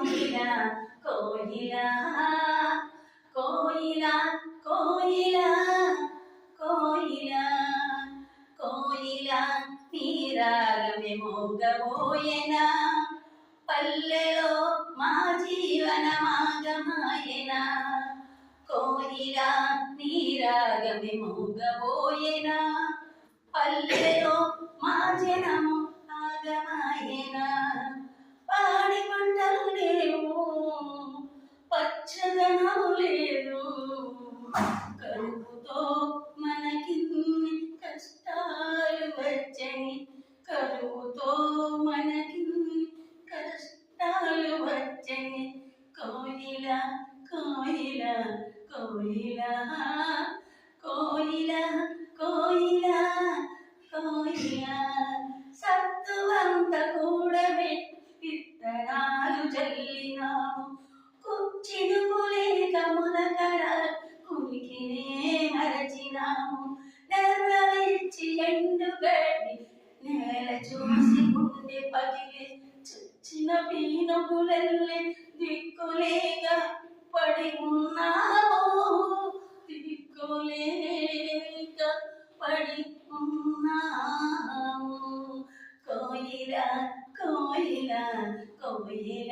కోయిల కోయిల కోయిల కోయిల కోయిల కోయిల నీరాగమే మోగబోయెనా పల్లెలో మా జీవనమాగమాయెనా కోయిల నీరాగమే మోగబోయెనా పల్లెలో మా జనము ఆగమాయెనా పాడి పంటలు లేవు పచ్చదనము లేదు కరువుతో మనకిన్ని కష్టాలు వచ్చని కరువుతో మనకిన్ని కష్టాలు వచ్చని కోయిల కోయిల కోయిల కోయిల కోయిల కోయిల సత్తువంత కూడబెట్టి విత్తనాలు జల్లినాము చినుకులేక మునకడ కునికినే మరచినాము నెరవేర్చి ఎండుగడ్డి నేల చూసి గుండె పగిలి చచ్చిన పీనుగులెల్లి దిక్కులేక పడి ఉన్నాము దిక్కులేక పడి ఉన్నాము కోయిల కోయిల కోయిల